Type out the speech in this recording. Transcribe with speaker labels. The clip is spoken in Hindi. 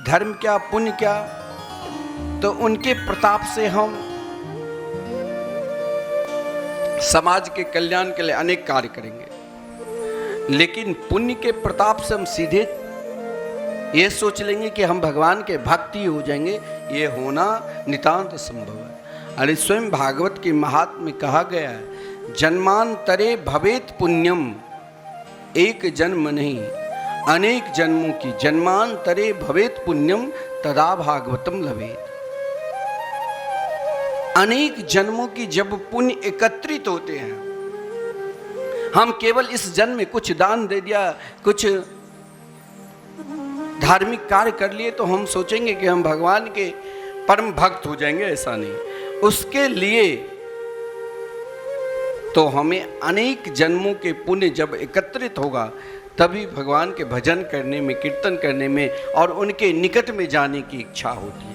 Speaker 1: धर्म क्या, पुण्य क्या, तो उनके प्रताप से हम समाज के कल्याण के लिए अनेक कार्य करेंगे। लेकिन पुण्य के प्रताप से हम सीधे ये सोच लेंगे कि हम भगवान के भक्ति हो जाएंगे, ये होना नितांत संभव है। अरे स्वयं भागवत के महात्म्य में कहा गया है, जन्मांतरे भवेत पुण्यम, एक जन्म नहीं अनेक जन्मों की, जन्मांतरे भवेत पुण्यम तदा भागवतम लभेत। अनेक जन्मों की जब पुण्य एकत्रित होते हैं, हम केवल इस जन्म में कुछ दान दे दिया, कुछ धार्मिक कार्य कर लिए तो हम सोचेंगे कि हम भगवान के परम भक्त हो जाएंगे, ऐसा नहीं। उसके लिए तो हमें अनेक जन्मों के पुण्य जब एकत्रित होगा तभी भगवान के भजन करने में, कीर्तन करने में और उनके निकट में जाने की इच्छा होती है।